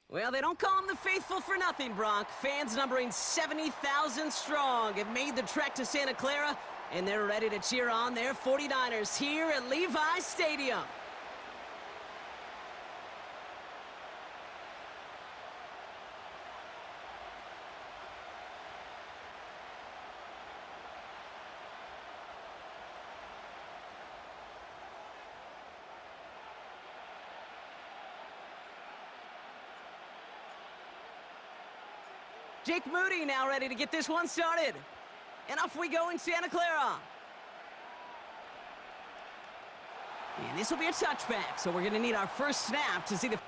Well, they don't call them the faithful for nothing, Bronk. Fans numbering 70,000 strong have made the trek to Santa Clara, and they're ready to cheer on their 49ers here at Levi's Stadium. Jake Moody now ready to get this one started. And off we go in Santa Clara. And this will be a touchback, so we're going to need our first snap to see the...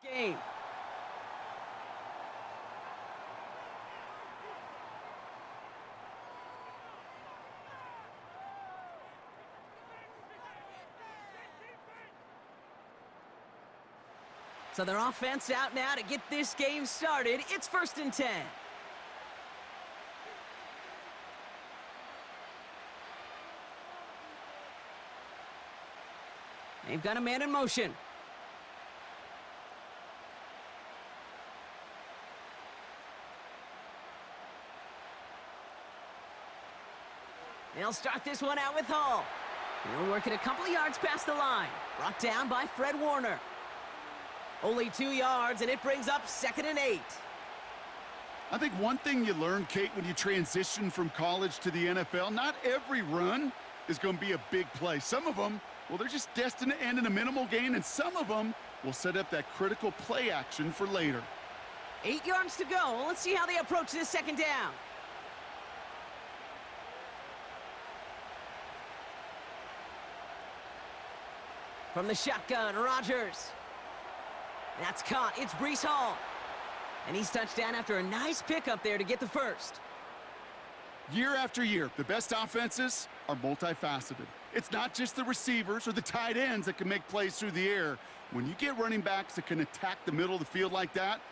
This game. So their offense out now to get this game started. It's 1st and 10. They've got a man in motion. They'll start this one out with Hall. He'll work it a couple of yards past the line. Brought down by Fred Warner. Only 2 yards, and it brings up 2nd and 8. I think one thing you learn, Kate, when you transition from college to the NFL, not every run is going to be a big play. Some of them, well, they're just destined to end in a minimal gain, and some of them will set up that critical play action for later. 8 yards to go. Let's see how they approach this 2nd down. From the shotgun, Rodgers. That's caught. It's Breece Hall. And he's touched down after a nice pickup there to get the first. Year after year, the best offenses are multifaceted. It's not just the receivers or the tight ends that can make plays through the air. When you get running backs that can attack the middle of the field like that,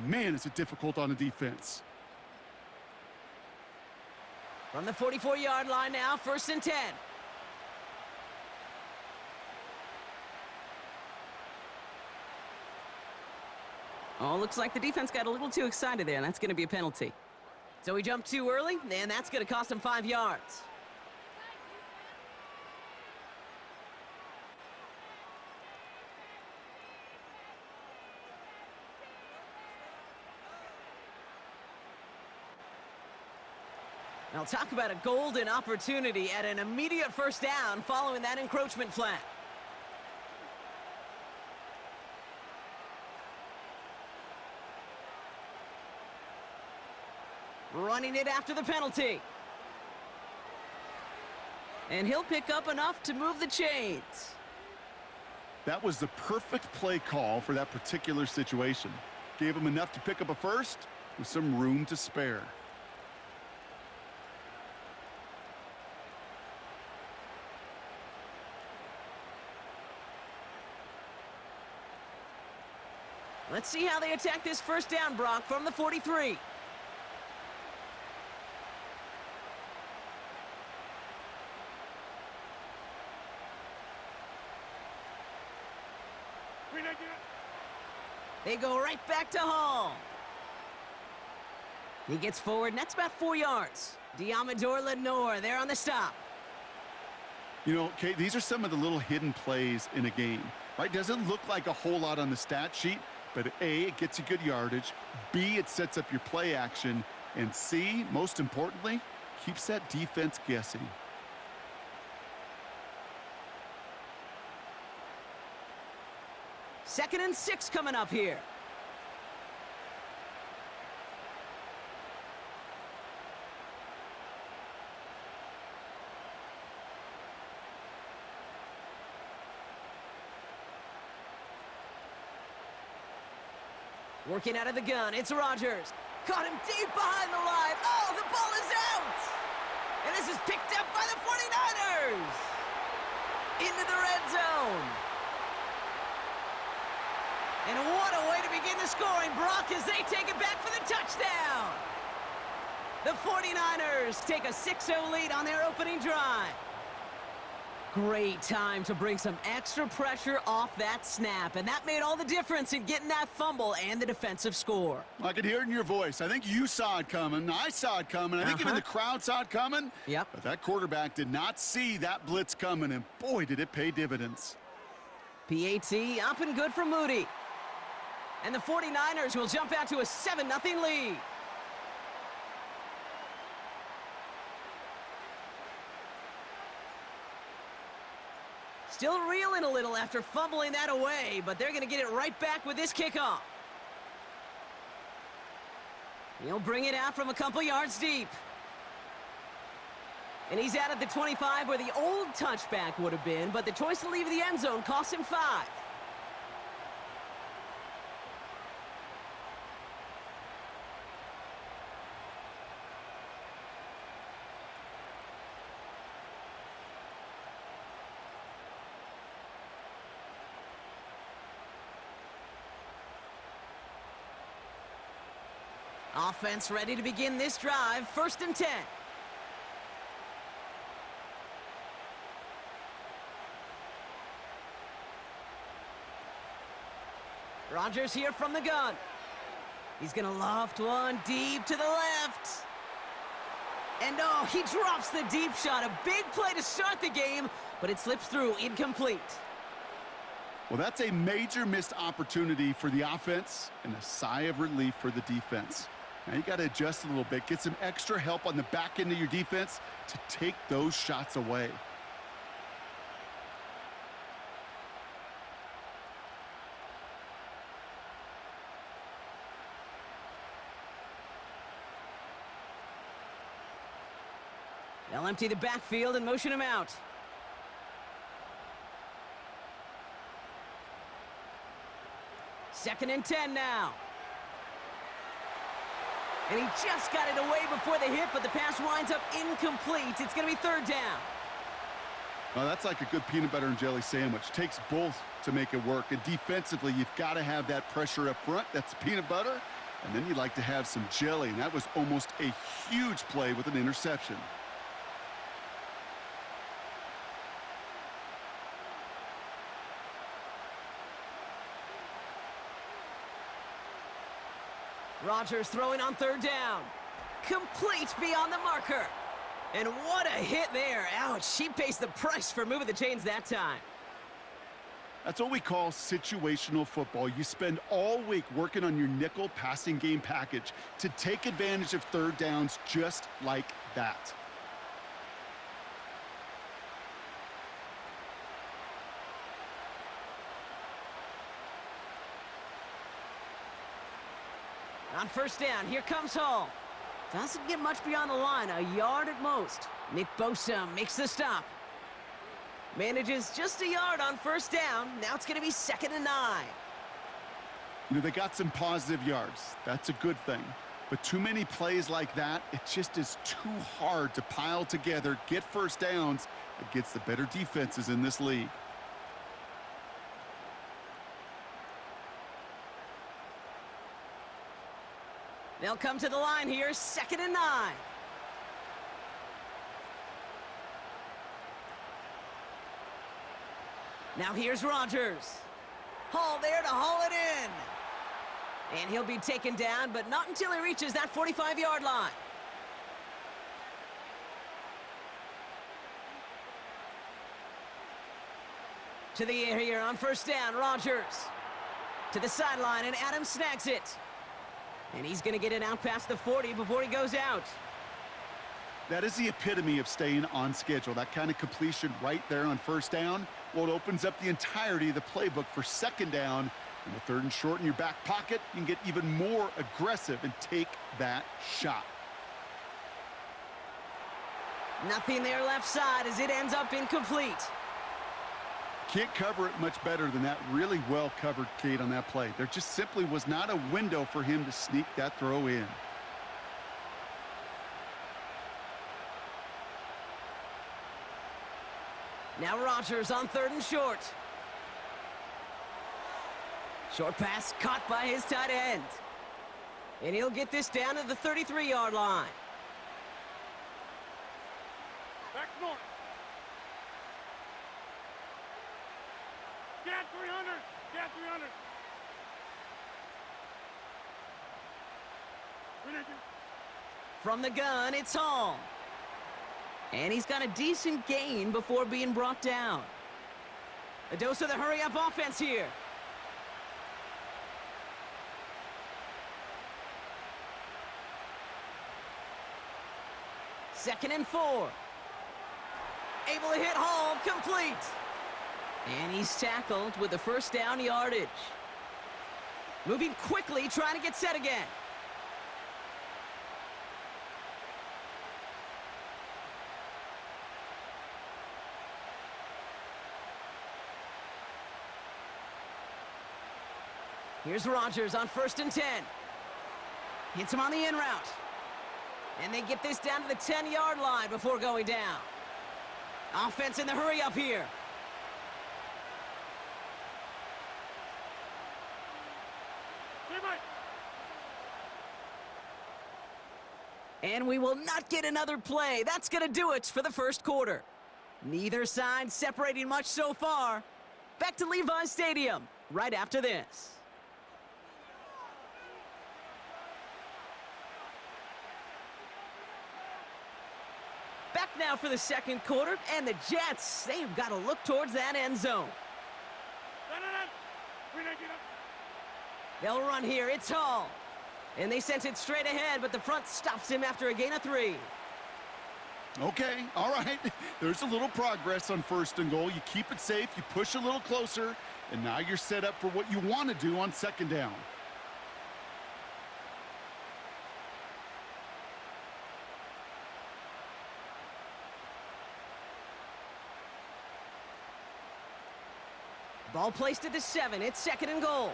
man, is it difficult on a defense. From the 44-yard line now, 1st and 10. Oh, looks like the defense got a little too excited there, and that's going to be a penalty. So he jumped too early, and that's going to cost him 5 yards. Now talk about a golden opportunity at an immediate first down following that encroachment flag. Running it after the penalty. And he'll pick up enough to move the chains. That was the perfect play call for that particular situation. Gave him enough to pick up a first with some room to spare. Let's see how they attack this first down, Brock, from the 43. They go right back to Hall. He gets forward, and that's about 4 yards. Diamador Lenore there on the stop. You know, Kate, these are some of the little hidden plays in a game, right? Doesn't look like a whole lot on the stat sheet, but A, it gets you good yardage. B, it sets up your play action. And C, most importantly, keeps that defense guessing. Second and 6 coming up here. Working out of the gun, it's Rodgers. Caught him deep behind the line. Oh, the ball is out! And this is picked up by the 49ers! Into the red zone. And what a way to begin the scoring, Brock, as they take it back for the touchdown. The 49ers take a 6-0 lead on their opening drive. Great time to bring some extra pressure off that snap, and that made all the difference in getting that fumble and the defensive score. I could hear it in your voice. I think you saw it coming. I saw it coming. I think even the crowd saw it coming. Yep. But that quarterback did not see that blitz coming, and boy, did it pay dividends. PAT up and good for Moody. And the 49ers will jump out to a 7-0 lead. Still reeling a little after fumbling that away, but they're going to get it right back with this kickoff. He'll bring it out from a couple yards deep. And he's out at the 25 where the old touchback would have been, but the choice to leave the end zone cost him 5. Offense ready to begin this drive. 1st and 10. Rodgers here from the gun. He's going to loft one deep to the left. And oh, he drops the deep shot. A big play to start the game, but it slips through incomplete. Well, that's a major missed opportunity for the offense and a sigh of relief for the defense. Now you got to adjust a little bit, get some extra help on the back end of your defense to take those shots away. They'll empty the backfield and motion him out. Second and 10 now. And he just got it away before the hit, but the pass winds up incomplete. It's going to be 3rd down. Well, that's like a good peanut butter and jelly sandwich. Takes both to make it work. And defensively, you've got to have that pressure up front. That's peanut butter. And then you'd like to have some jelly. And that was almost a huge play with an interception. Rodgers throwing on 3rd down. Complete beyond the marker. And what a hit there. Ouch, she pays the price for moving the chains that time. That's what we call situational football. You spend all week working on your nickel passing game package to take advantage of third downs just like that. On first down, here comes Hall. Doesn't get much beyond the line, a yard at most. Nick Bosa makes the stop. Manages just a yard on first down. Now it's going to be 2nd and 9. You know, they got some positive yards. That's a good thing. But too many plays like that, it just is too hard to pile together, get first downs against the better defenses in this league. They'll come to the line here, 2nd and 9. Now here's Rodgers. Hall there to haul it in. And he'll be taken down, but not until he reaches that 45-yard line. To the air here on first down, Rodgers. To the sideline, and Adams snags it. And he's going to get it out past the 40 before he goes out. That is the epitome of staying on schedule. That kind of completion right there on first down. Well, it opens up the entirety of the playbook for second down. And with 3rd and short in your back pocket, you can get even more aggressive and take that shot. Nothing there left side as it ends up incomplete. Can't cover it much better than that. Really well covered, Kate, on that play. There just simply was not a window for him to sneak that throw in. Now Rodgers on 3rd and short. Short pass caught by his tight end. And he'll get this down to the 33-yard line. Back north. Get 300. Get 300. From the gun, it's Hall. And he's got a decent gain before being brought down. A dose of the hurry-up offense here. Second and 4. Able to hit Hall, complete. And he's tackled with the first down yardage. Moving quickly, trying to get set again. Here's Rodgers on 1st and 10. Hits him on the in route. And they get this down to the 10-yard line before going down. Offense in the hurry up here. And we will not get another play. That's going to do it for the first quarter. Neither side separating much so far. Back to Levi's Stadium right after this. Back now for the second quarter, and the Jets, they've got to look towards that end zone. They'll run here. It's Hall. And they sent it straight ahead, but the front stops him after a gain of 3. Okay, all right. There's a little progress on 1st and goal. You keep it safe, you push a little closer, and now you're set up for what you want to do on 2nd down. Ball placed at the 7. It's 2nd and goal.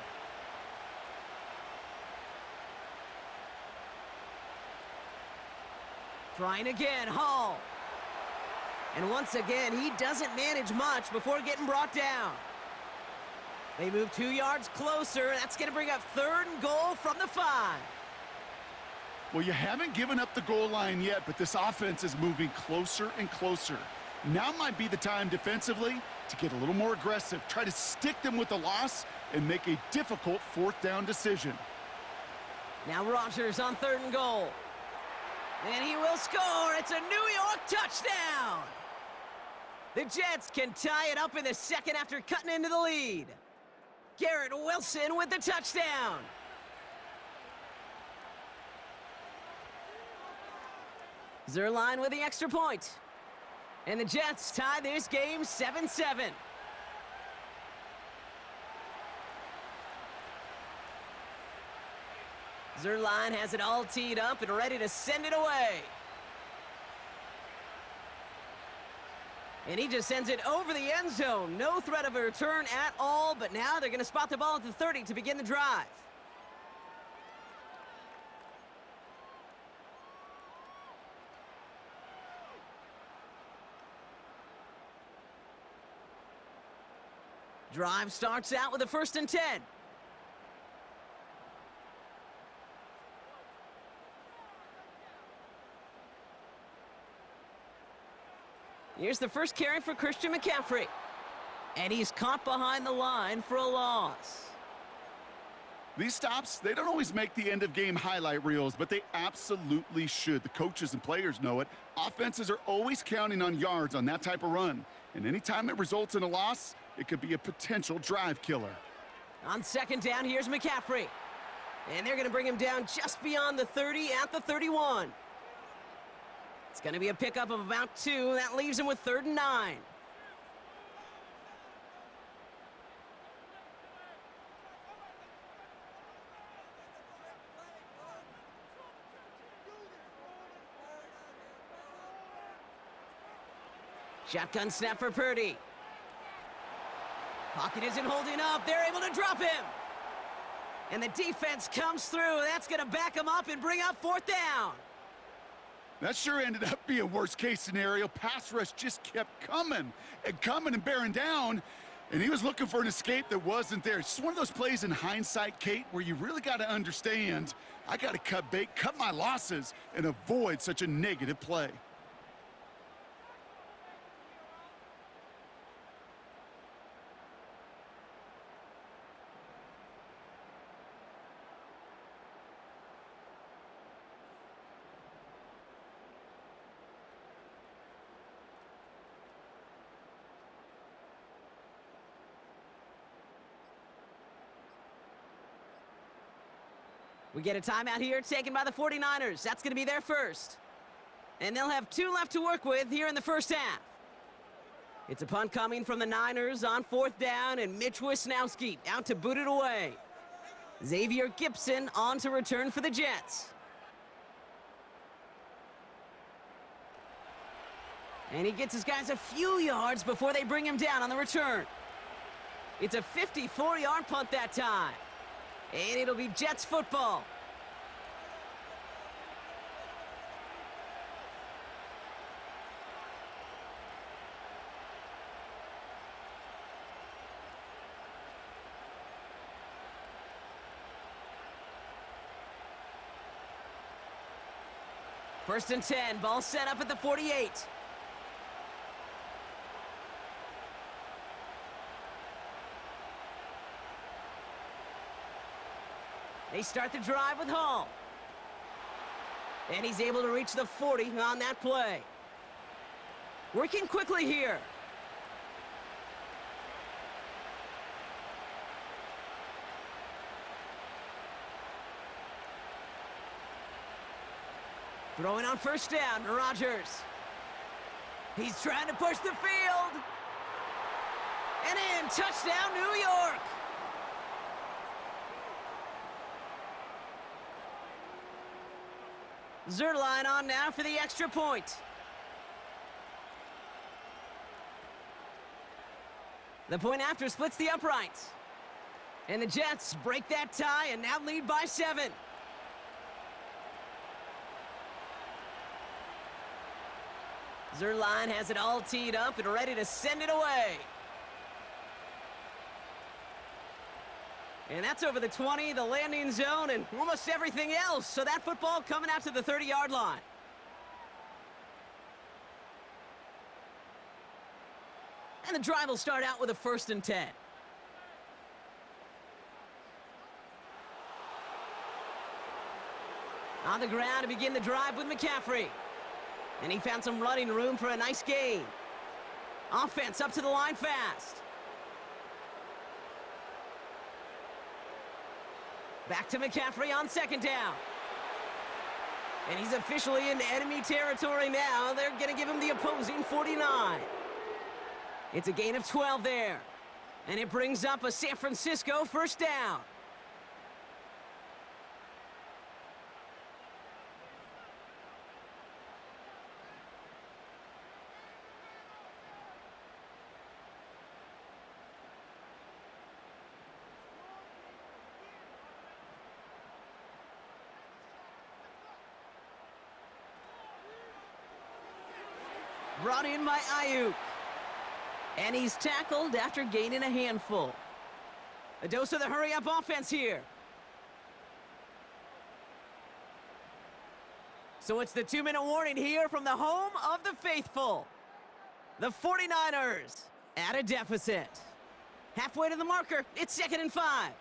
Trying again, Hall. And once again, he doesn't manage much before getting brought down. They move 2 yards closer. That's going to bring up 3rd and goal from the 5. Well, you haven't given up the goal line yet, but this offense is moving closer and closer. Now might be the time defensively to get a little more aggressive, try to stick them with the loss, and make a difficult 4th down decision. Now Rodgers on 3rd and goal. And he will score. It's a New York touchdown. The Jets can tie it up in the second after cutting into the lead. Garrett Wilson with the touchdown. Zerline with the extra point. And the Jets tie this game 7-7. Zerline has it all teed up and ready to send it away. And he just sends it over the end zone. No threat of a return at all, but now they're going to spot the ball at the 30 to begin the drive. Drive starts out with a 1st and 10. Here's the first carry for Christian McCaffrey. And he's caught behind the line for a loss. These stops, they don't always make the end-of-game highlight reels, but they absolutely should. The coaches and players know it. Offenses are always counting on yards on that type of run. And anytime it results in a loss, it could be a potential drive killer. On 2nd down, here's McCaffrey. And they're going to bring him down just beyond the 30 at the 31. It's going to be a pickup of about 2. That leaves him with 3rd and 9. Shotgun snap for Purdy. Pocket isn't holding up. They're able to drop him. And the defense comes through. That's going to back him up and bring up 4th down. That sure ended up being worst-case scenario. Pass rush just kept coming and bearing down, and he was looking for an escape that wasn't there. It's just one of those plays in hindsight, Kate, where you really got to understand, I got to cut bait, cut my losses, and avoid such a negative play. We get a timeout here taken by the 49ers. That's going to be their first. And they'll have 2 left to work with here in the first half. It's a punt coming from the Niners on 4th down, and Mitch Wisnowski out to boot it away. Xavier Gipson on to return for the Jets. And he gets his guys a few yards before they bring him down on the return. It's a 54-yard punt that time. And it'll be Jets football. First and 10, ball set up at the 48. They start the drive with Hall. And he's able to reach the 40 on that play. Working quickly here. Throwing on 1st down, Rodgers. He's trying to push the field. And in, touchdown, New York. Zerline on now for the extra point. The point after splits the uprights. And the Jets break that tie and now lead by 7. Zerline has it all teed up and ready to send it away. And that's over the 20, the landing zone, and almost everything else. So that football coming out to the 30-yard line. And the drive will start out with a 1st and 10. On the ground to begin the drive with McCaffrey. And he found some running room for a nice gain. Offense up to the line fast. Back to McCaffrey on second down. And he's officially in enemy territory now. They're going to give him the opposing 49. It's a gain of 12 there. And it brings up a San Francisco first down. Brought in by Ayuk. And he's tackled after gaining a handful. A dose of the hurry-up offense here. So it's the 2-minute warning here from the home of the faithful. The 49ers at a deficit. Halfway to the marker, it's 2nd and 5.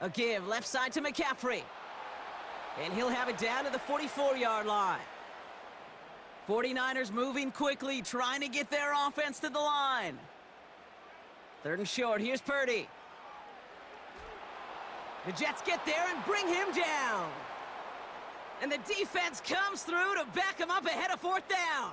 A give left side to McCaffrey. And he'll have it down to the 44-yard line. 49ers moving quickly, trying to get their offense to the line. 3rd and short, here's Purdy. The Jets get there and bring him down. And the defense comes through to back him up ahead of 4th down.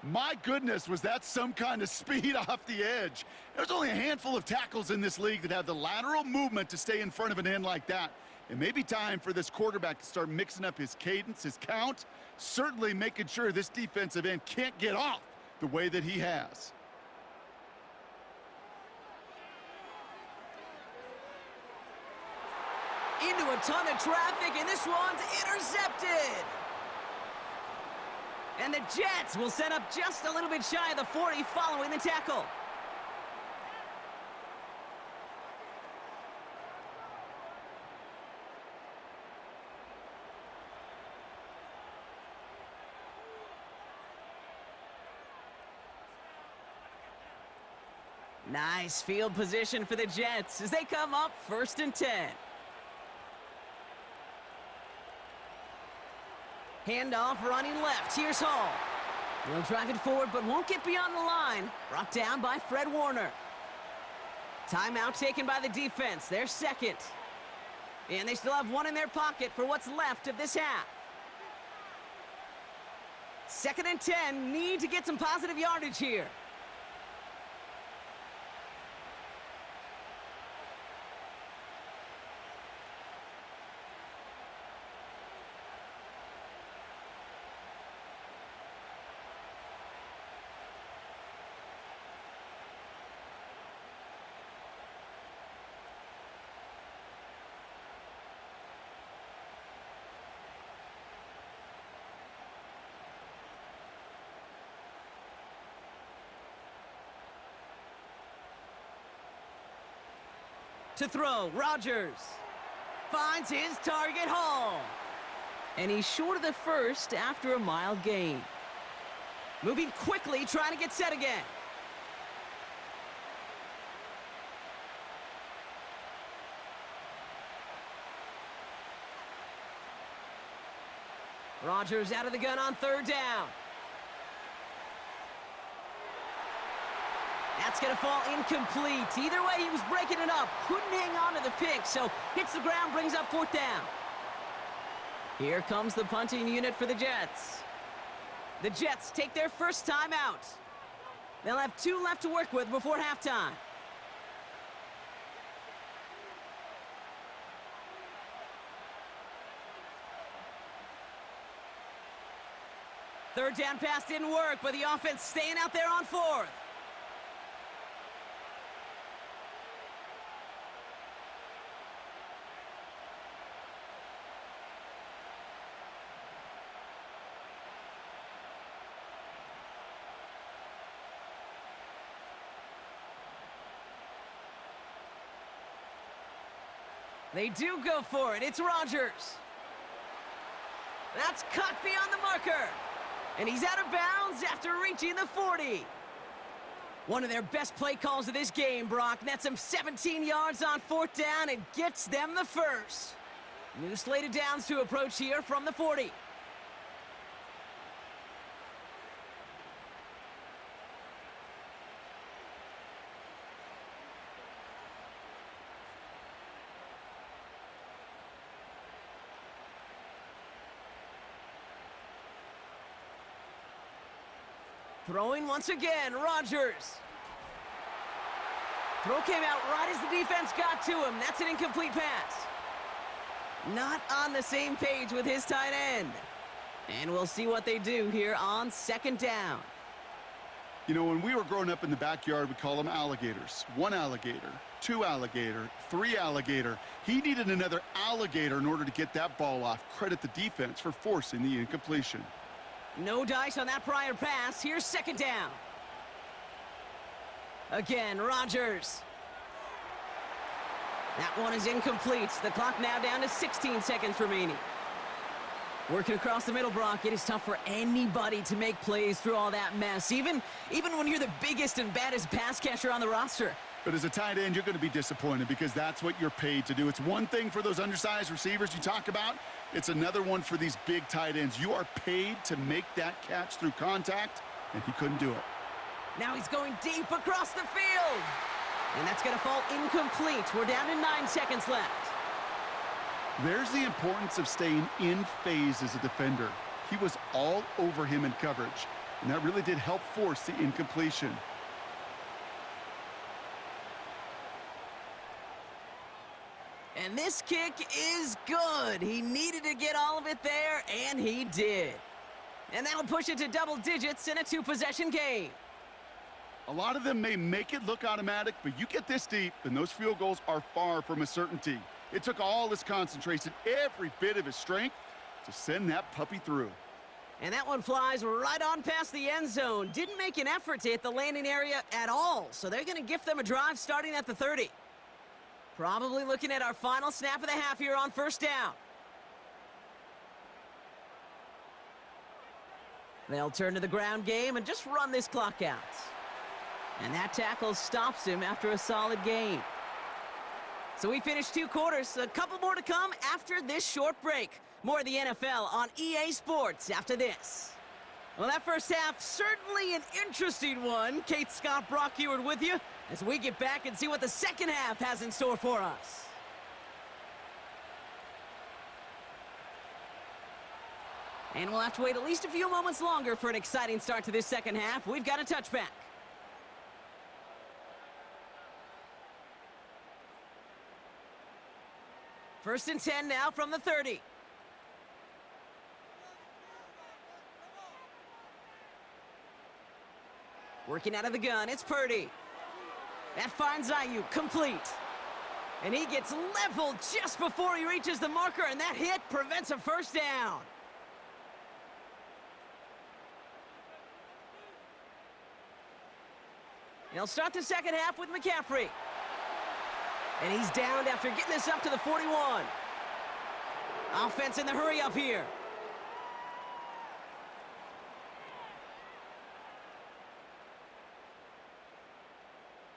My goodness, was that some kind of speed off the edge. There's only a handful of tackles in this league that have the lateral movement to stay in front of an end like that. It may be time for this quarterback to start mixing up his cadence, his count, certainly making sure this defensive end can't get off the way that he has. Into a ton of traffic, and this one's intercepted. And the Jets will set up just a little bit shy of the 40 following the tackle. Nice field position for the Jets as they come up 1st and 10. Handoff running left. Here's Hall. He'll drive it forward, but won't get beyond the line. Brought down by Fred Warner. Timeout taken by the defense. Their 2nd. And they still have one in their pocket for what's left of this half. 2nd and 10. Need to get some positive yardage here. To throw, Rodgers finds his target, Hall. And he's short of the first after a mild gain. Moving quickly, trying to get set again. Rodgers out of the gun on 3rd down. That's going to fall incomplete. Either way, he was breaking it up. Couldn't hang on to the pick, so hits the ground, brings up 4th down. Here comes the punting unit for the Jets. The Jets take their first time out. They'll have 2 left to work with before halftime. Third down pass didn't work, but the offense staying out there on 4th. They do go for it. It's Rodgers. That's cut beyond the marker. And he's out of bounds after reaching the 40. One of their best play calls of this game, Brock. Nets them 17 yards on 4th down and gets them the first. New slated downs to approach here from the 40. Throwing once again, Rodgers. Throw came out right as the defense got to him. That's an incomplete pass. Not on the same page with his tight end. And we'll see what they do here on second down. You know, when we were growing up in the backyard, we call them alligators. One alligator, two alligator, three alligator. He needed another alligator in order to get that ball off. Credit the defense for forcing the incompletion. No dice on that prior pass. Here's second down. Again, Rodgers. That one is incomplete. The clock now down to 16 seconds remaining. Working across the middle, Brock. It is tough for anybody to make plays through all that mess, even when you're the biggest and baddest pass catcher on the roster. But as a tight end, you're going to be disappointed because that's what you're paid to do. It's one thing for those undersized receivers you talk about. It's another one for these big tight ends. You are paid to make that catch through contact, and he couldn't do it. Now he's going deep across the field. And that's going to fall incomplete. We're down to 9 seconds left. There's the importance of staying in phase as a defender. He was all over him in coverage, and that really did help force the incompletion. And this kick is good. He needed to get all of it there, and he did. And that'll push it to double digits in a 2-possession game. A lot of them may make it look automatic, but you get this deep, and those field goals are far from a certainty. It took all his concentration, every bit of his strength, to send that puppy through. And that one flies right on past the end zone. Didn't make an effort to hit the landing area at all, so they're going to gift them a drive starting at the 30. Probably looking at our final snap of the half here on first down. They'll turn to the ground game and just run this clock out. And that tackle stops him after a solid gain. So we finished 2 quarters. A couple more to come after this short break. More of the NFL on EA Sports after this. Well, that first half, certainly an interesting one. Kate, Scott, Brock Ewart with you as we get back and see what the second half has in store for us. And we'll have to wait at least a few moments longer for an exciting start to this second half. We've got a touchback. First and 10 now from the 30. Working out of the gun, it's Purdy. That finds Ayuk, complete. And he gets leveled just before he reaches the marker, and that hit prevents a first down. They'll start the second half with McCaffrey. And he's downed after getting this up to the 41. Offense in the hurry up here.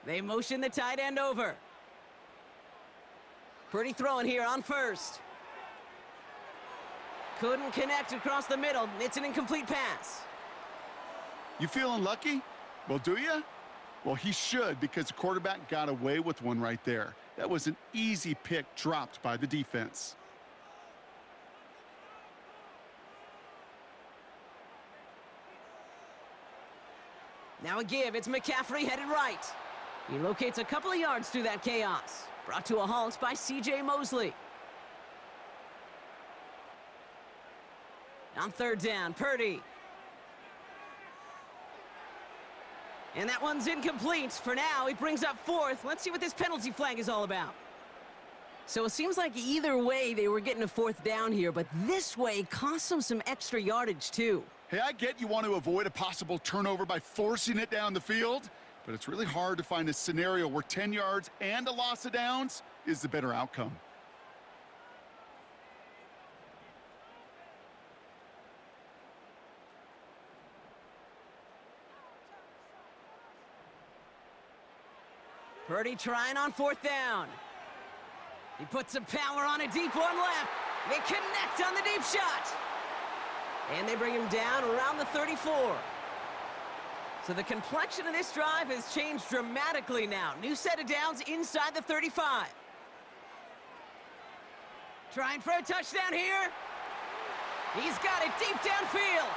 They motion the tight end over. Pretty throwing here on first. Couldn't connect across the middle. It's an incomplete pass. You feeling lucky? Well, do you? Well, he should, because the quarterback got away with one right there. That was an easy pick dropped by the defense. Now a give. It's McCaffrey headed right. He locates a couple of yards through that chaos. Brought to a halt by C.J. Mosley. On third down, Purdy. And that one's incomplete. For now, he brings up fourth. Let's see what this penalty flag is all about. So it seems like either way they were getting a fourth down here, but this way cost them some extra yardage too. Hey, I get you want to avoid a possible turnover by forcing it down the field, but it's really hard to find a scenario where 10 yards and a loss of downs is the better outcome. Purdy trying on fourth down. He puts some power on a deep one left. They connect on the deep shot. And they bring him down around the 34. So the complexion of this drive has changed dramatically now. New set of downs inside the 35. Trying for a touchdown here. He's got it deep downfield.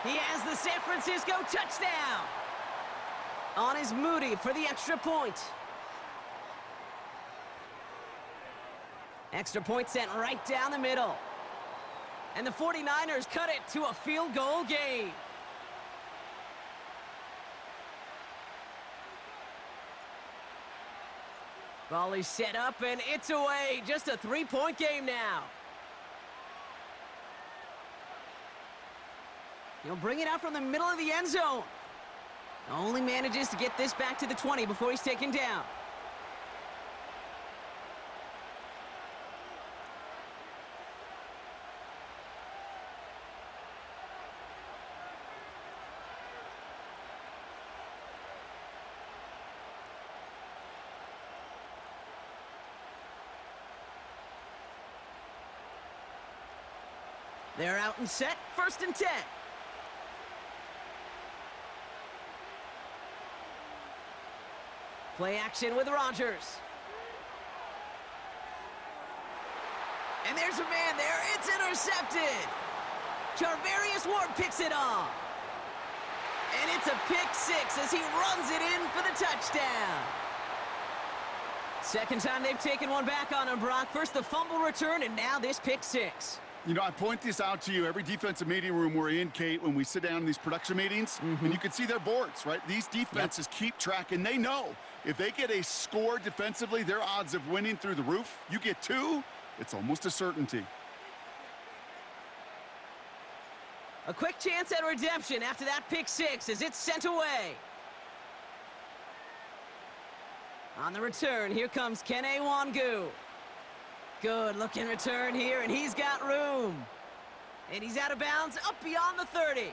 He has the San Francisco touchdown. On is Moody for the extra point. Extra point sent right down the middle. And the 49ers cut it to a field goal game. Ball is set up and it's away. Just a 3-point game now. He'll bring it out from the middle of the end zone. Only manages to get this back to the 20 before he's taken down. They're out and set, 1st and 10. Play action with Rodgers. And there's a man there. It's intercepted. Charvarius Ward picks it off. And it's a pick 6 as he runs it in for the touchdown. Second time they've taken one back on him, Brock. First the fumble return, and now this pick 6. You know, I point this out to you every defensive meeting room we're in, Kate, when we sit down in these production meetings, and you can see their boards, right? These defenses keep track, and they know if they get a score defensively, their odds of winning through the roof. You get 2, it's almost a certainty. A quick chance at redemption after that pick 6 as it's sent away. On the return, here comes Kene Wangu. Good looking return here, and he's got room. And he's out of bounds up beyond the 30.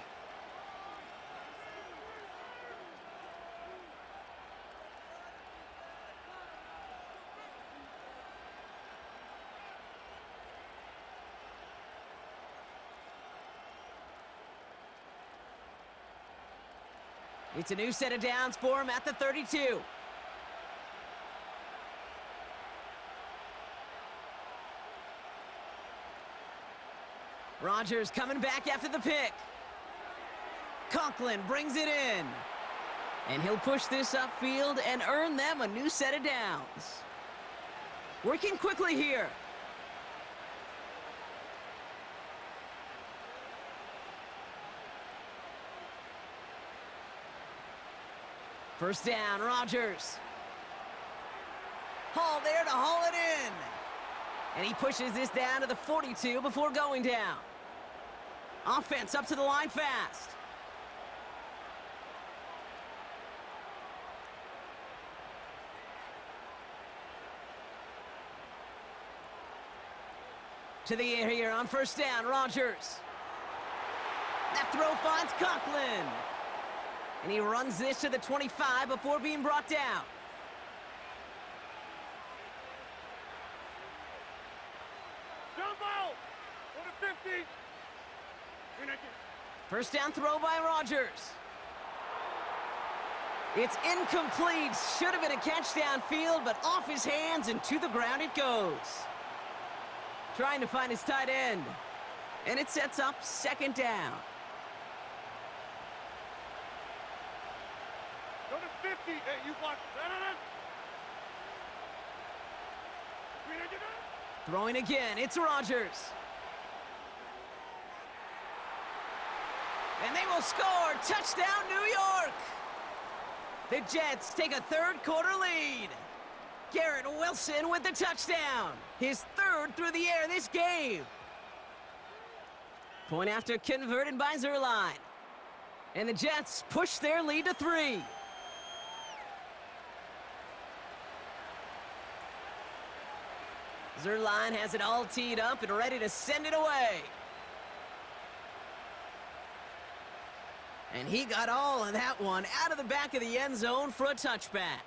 It's a new set of downs for him at the 32. Rodgers coming back after the pick. Conklin brings it in. And he'll push this upfield and earn them a new set of downs. Working quickly here. First down, Rodgers. Hall there to haul it in. And he pushes this down to the 42 before going down. Offense up to the line fast. To the air here on first down, Rodgers. That throw finds Conklin. And he runs this to the 25 before being brought down. Jump out! For the 50! First down throw by Rodgers. It's incomplete. Should have been a catch downfield, but off his hands and to the ground it goes. Trying to find his tight end. And it sets up second down. Go to 50. Hey, you block. Throwing again, it's Rodgers. And they will score. Touchdown, New York. The Jets take a third-quarter lead. Garrett Wilson with the touchdown. His third through the air this game. Point after converted by Zerline. And the Jets push their lead to 3. Zerline has it all teed up and ready to send it away. And he got all of that one out of the back of the end zone for a touchback.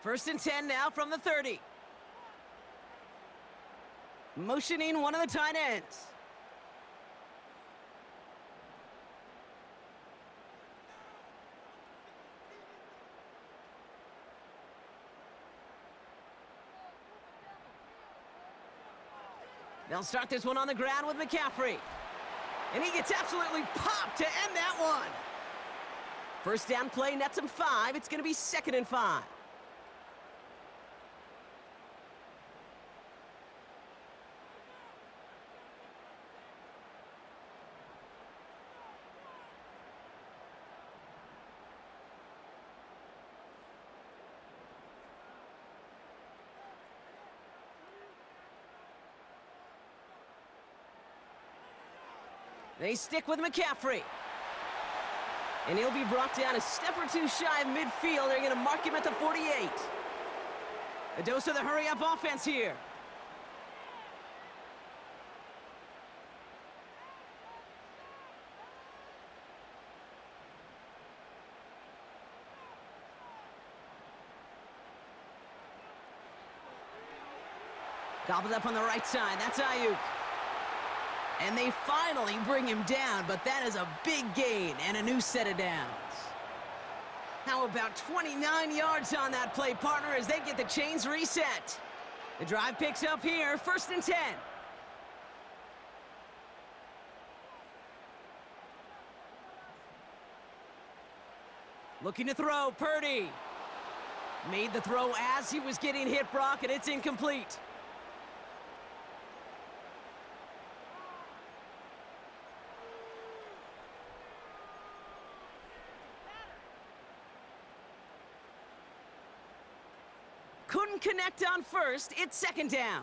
First and 10 now from the 30. Motioning one of the tight ends. They'll start this one on the ground with McCaffrey. And he gets absolutely popped to end that one. First down play nets him 5. It's going to be 2nd and 5. They stick with McCaffrey. And he'll be brought down a step or two shy of midfield. They're going to mark him at the 48. A dose of the hurry-up offense here. Gobbled up on the right side. That's Ayuk. And they finally bring him down, but that is a big gain and a new set of downs. How about 29 yards on that play, partner, as they get the chains reset. The drive picks up here, 1st and 10. Looking to throw, Purdy. Made the throw as he was getting hit, Brock, and it's incomplete. Couldn't connect on first. It's 2nd down.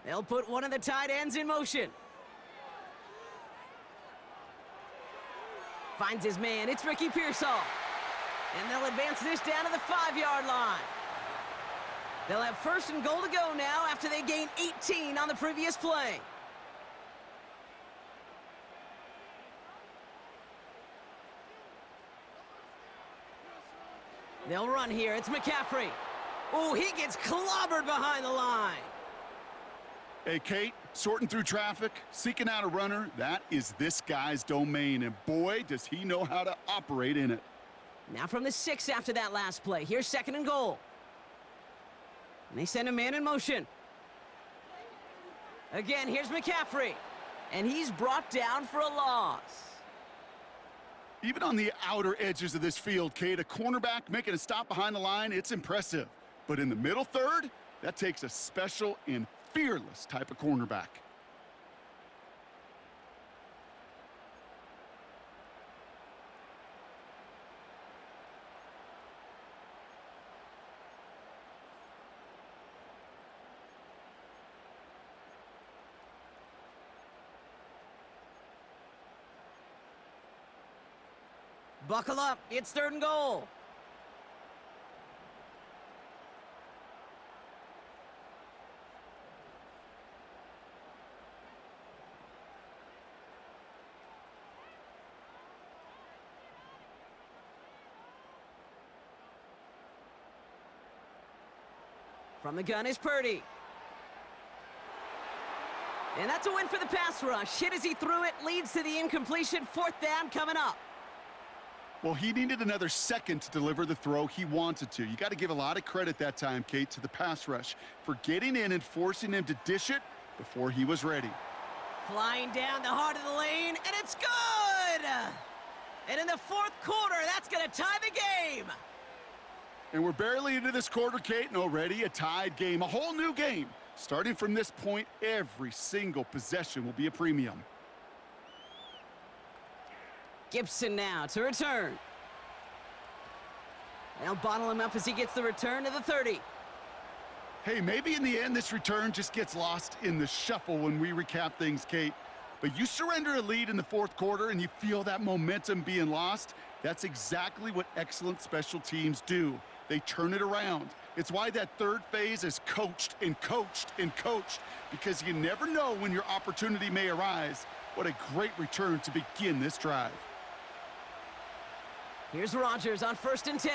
They'll put one of the tight ends in motion. Finds his man. It's Ricky Pearsall. And they'll advance this down to the 5-yard line. They'll have 1st and goal to go now after they gained 18 on the previous play. They'll run here. It's McCaffrey. Oh, he gets clobbered behind the line. Hey, Kate, sorting through traffic, seeking out a runner, that is this guy's domain, and boy, does he know how to operate in it. Now from the 6 after that last play. Here's 2nd and goal. And they send a man in motion. Again, here's McCaffrey. And he's brought down for a loss. Even on the outer edges of this field, Kate, a cornerback making a stop behind the line, it's impressive. But in the middle third, that takes a special and fearless type of cornerback. Buckle up. It's 3rd and goal. From the gun is Purdy. And that's a win for the pass rush. Hit as he threw it, leads to the incompletion. 4th down coming up. Well, he needed another second to deliver the throw he wanted to. You got to give a lot of credit that time, Kate, to the pass rush for getting in and forcing him to dish it before he was ready. Flying down the heart of the lane, and it's good! And in the 4th quarter, that's going to tie the game. And we're barely into this quarter, Kate, and already a tied game, a whole new game. Starting from this point, every single possession will be a premium. Gibson now to return. They'll bottle him up as he gets the return to the 30. Hey, maybe in the end this return just gets lost in the shuffle when we recap things, Kate. But you surrender a lead in the 4th quarter and you feel that momentum being lost, That's exactly what excellent special teams do. They turn it around. It's why that third phase is coached and coached and coached, because you never know when your opportunity may arise. What a great return to begin this drive. Here's Rodgers on 1st and 10.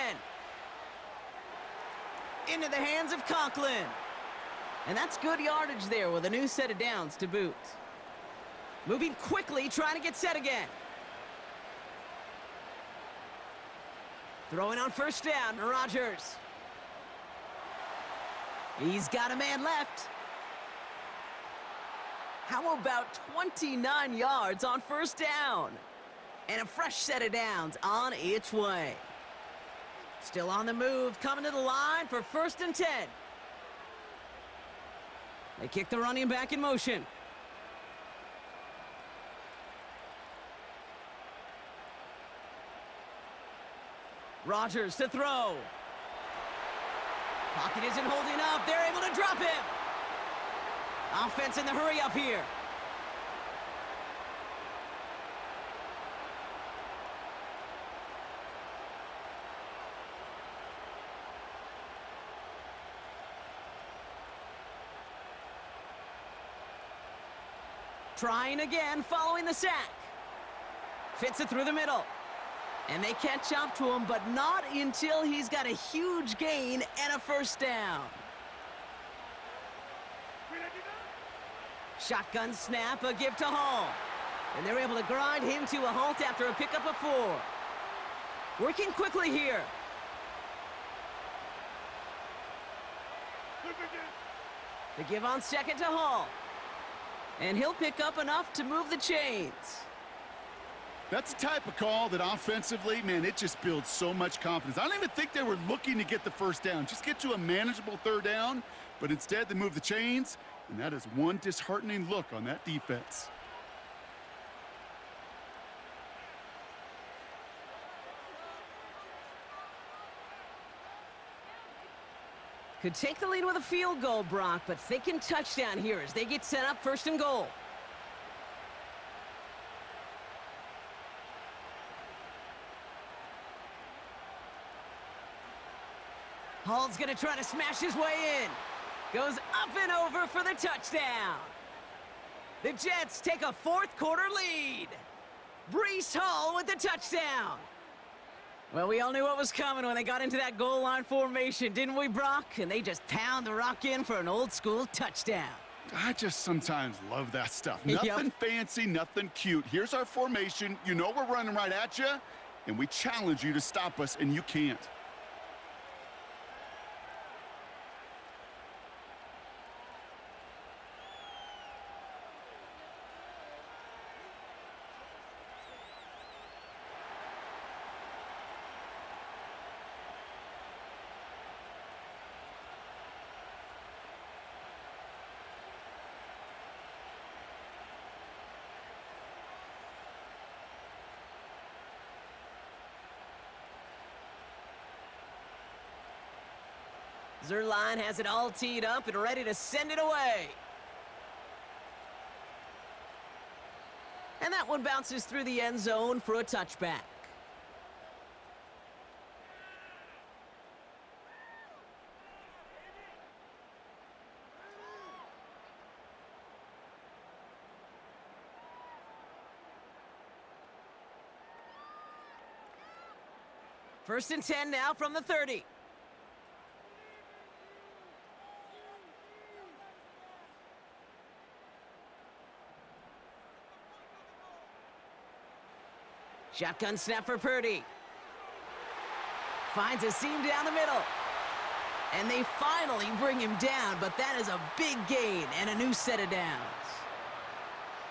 Into the hands of Conklin. And that's good yardage there with a new set of downs to boot. Moving quickly, trying to get set again. Throwing on 1st down, Rodgers. He's got a man left. How about 29 yards on 1st down? And a fresh set of downs on its way. Still on the move, coming to the line for 1st and 10. They kick the running back in motion. Rodgers to throw. Pocket isn't holding up. They're able to drop him. Offense in the hurry up here. Trying again, following the sack. Fits it through the middle. And they catch up to him, but not until he's got a huge gain and a 1st down. Shotgun snap, a give to Hall. And they're able to grind him to a halt after a pickup of 4. Working quickly here. The give on 2nd to Hall. And he'll pick up enough to move the chains. That's the type of call that offensively, man, it just builds so much confidence. I don't even think they were looking to get the 1st down. Just get to a manageable 3rd down, but instead they move the chains, and that is one disheartening look on that defense. Could take the lead with a field goal, Brock, but thinking touchdown here as they get set up 1st and goal. Hall's gonna try to smash his way in. Goes up and over for the touchdown. The Jets take a 4th quarter lead. Breece Hall with the touchdown. Well, we all knew what was coming when they got into that goal line formation, didn't we, Brock? And they just pound the rock in for an old school touchdown. I just sometimes love that stuff. Nothing fancy, nothing cute. Here's our formation. You know we're running right at you, and we challenge you to stop us, and you can't. Zerline has it all teed up and ready to send it away. And that one bounces through the end zone for a touchback. First and 10 now from the 30. Shotgun snap for Purdy. Finds a seam down the middle. And they finally bring him down, but that is a big gain and a new set of downs.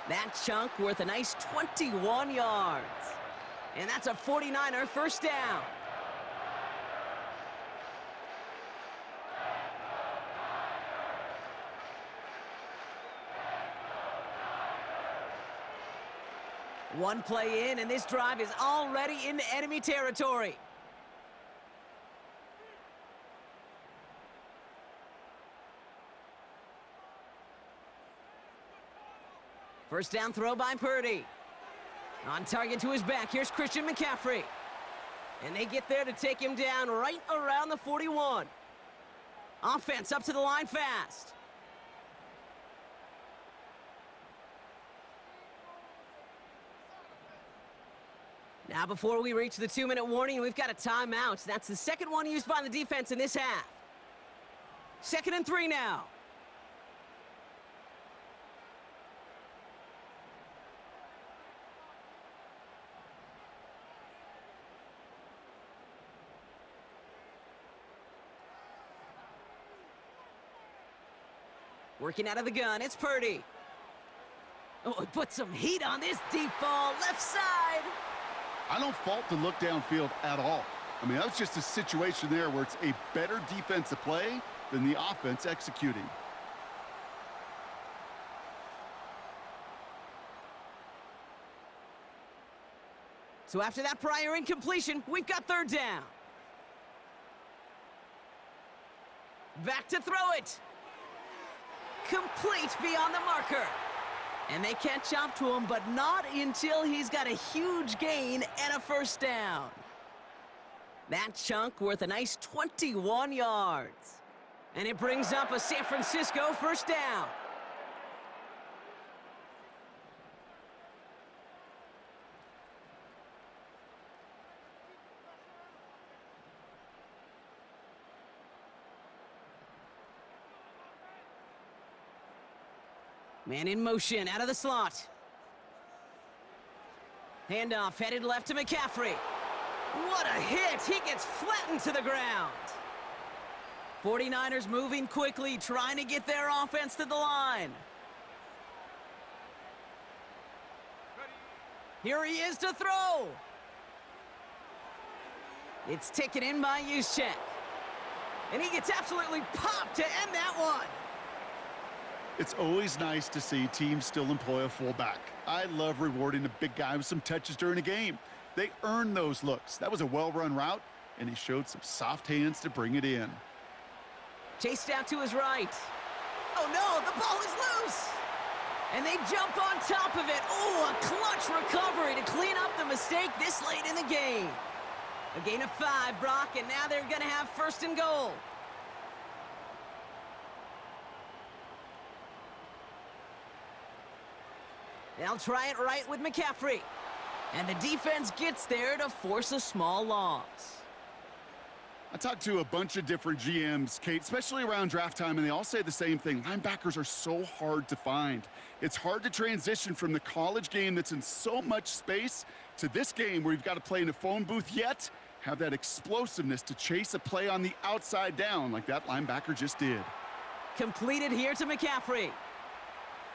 That chunk worth a nice 21 yards. And that's a 49er 1st down. One play in, and this drive is already into enemy territory. First down throw by Purdy. On target to his back, here's Christian McCaffrey. And they get there to take him down right around the 41. Offense up to the line fast. Now, before we reach the 2-minute warning, we've got a timeout. That's the second one used by the defense in this half. 2nd and 3 now. Working out of the gun, it's Purdy. Oh, he put some heat on this deep ball, left side. I don't fault the look downfield at all. I mean, that was just a situation there where it's a better defensive play than the offense executing. So after that prior incompletion, we've got 3rd down. Back to throw it. Complete beyond the marker. And they catch up to him, but not until he's got a huge gain and a 1st down. That chunk worth a nice 21 yards. And it brings up a San Francisco 1st down. Man in motion, out of the slot. Handoff headed left to McCaffrey. What a hit! He gets flattened to the ground. 49ers moving quickly, trying to get their offense to the line. Here he is to throw. It's taken in by Juszczyk. And he gets absolutely popped to end that one. It's always nice to see teams still employ a fullback. I love rewarding a big guy with some touches during a game. They earn those looks. That was a well-run route, and he showed some soft hands to bring it in. Chased out to his right. Oh no, the ball is loose! And they jump on top of it. Oh, a clutch recovery to clean up the mistake this late in the game. A gain of 5, Brock, and now they're gonna have 1st and goal. They'll try it right with McCaffrey. And the defense gets there to force a small loss. I talked to a bunch of different GMs, Kate, especially around draft time, and they all say the same thing. Linebackers are so hard to find. It's hard to transition from the college game that's in so much space to this game where you've got to play in a phone booth, yet have that explosiveness to chase a play on the outside down like that linebacker just did. Completed here to McCaffrey.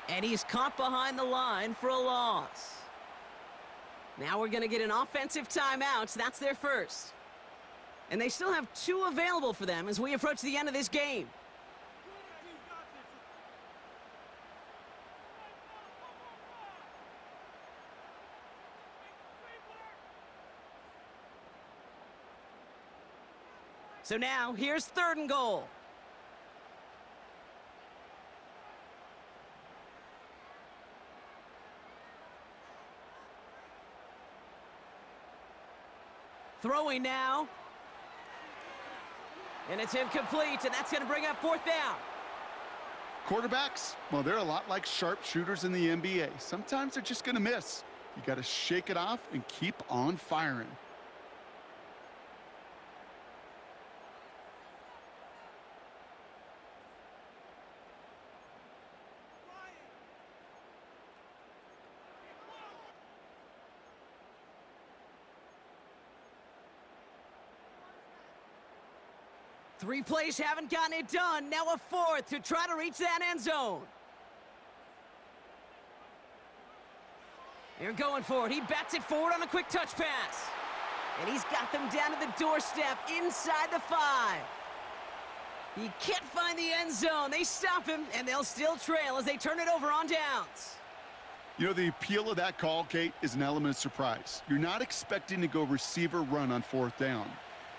And he's caught behind the line for a loss. Now we're going to get an offensive timeout. That's their 1st. And they still have 2 available for them as we approach the end of this game. So now, here's 3rd and goal. Throwing now. And it's incomplete, and that's going to bring up 4th down. Quarterbacks, well, they're a lot like sharpshooters in the NBA. Sometimes they're just going to miss. You got to shake it off and keep on firing. Three plays haven't gotten it done. Now a 4th to try to reach that end zone. They're going for it. He bats it forward on a quick touch pass. And he's got them down to the doorstep inside the 5. He can't find the end zone. They stop him, and they'll still trail as they turn it over on downs. You know, the appeal of that call, Kate, is an element of surprise. You're not expecting to go receiver run on 4th down.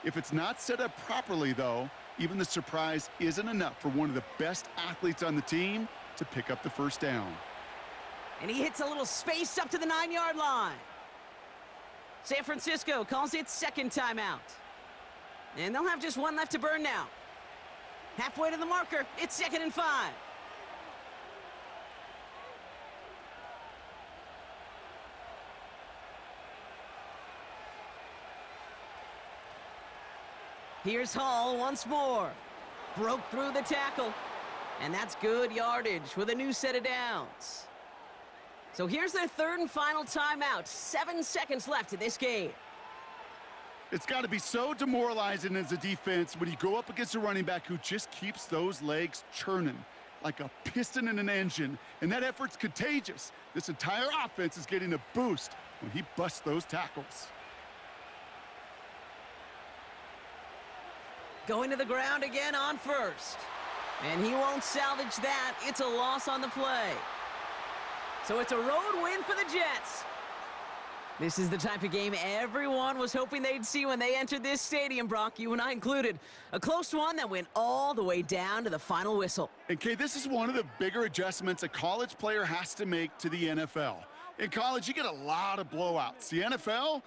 If it's not set up properly, though, even the surprise isn't enough for one of the best athletes on the team to pick up the 1st down. And he hits a little space up to the 9-yard line. San Francisco calls it second timeout. And they'll have just one left to burn now. Halfway to the marker, it's 2nd and 5. Here's Hall once more. Broke through the tackle. And that's good yardage with a new set of downs. So here's their 3rd and final timeout. 7 seconds left in this game. It's got to be so demoralizing as a defense when you go up against a running back who just keeps those legs churning like a piston in an engine, and that effort's contagious. This entire offense is getting a boost when he busts those tackles. Going to the ground again on 1st. And he won't salvage that. It's a loss on the play. So it's a road win for the Jets. This is the type of game everyone was hoping they'd see when they entered this stadium, Brock, you and I included. A close one that went all the way down to the final whistle. And Kay, this is one of the bigger adjustments a college player has to make to the NFL. In college, you get a lot of blowouts. The NFL,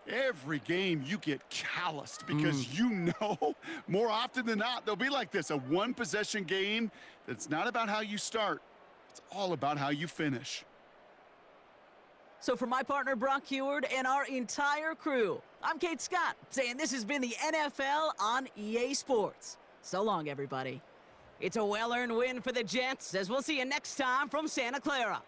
every game you get calloused because you know more often than not they'll be like this, a one-possession game that's not about how you start. It's all about how you finish. So for my partner, Brock Heward, and our entire crew, I'm Kate Scott, saying this has been the NFL on EA Sports. So long, everybody. It's a well-earned win for the Jets, as we'll see you next time from Santa Clara.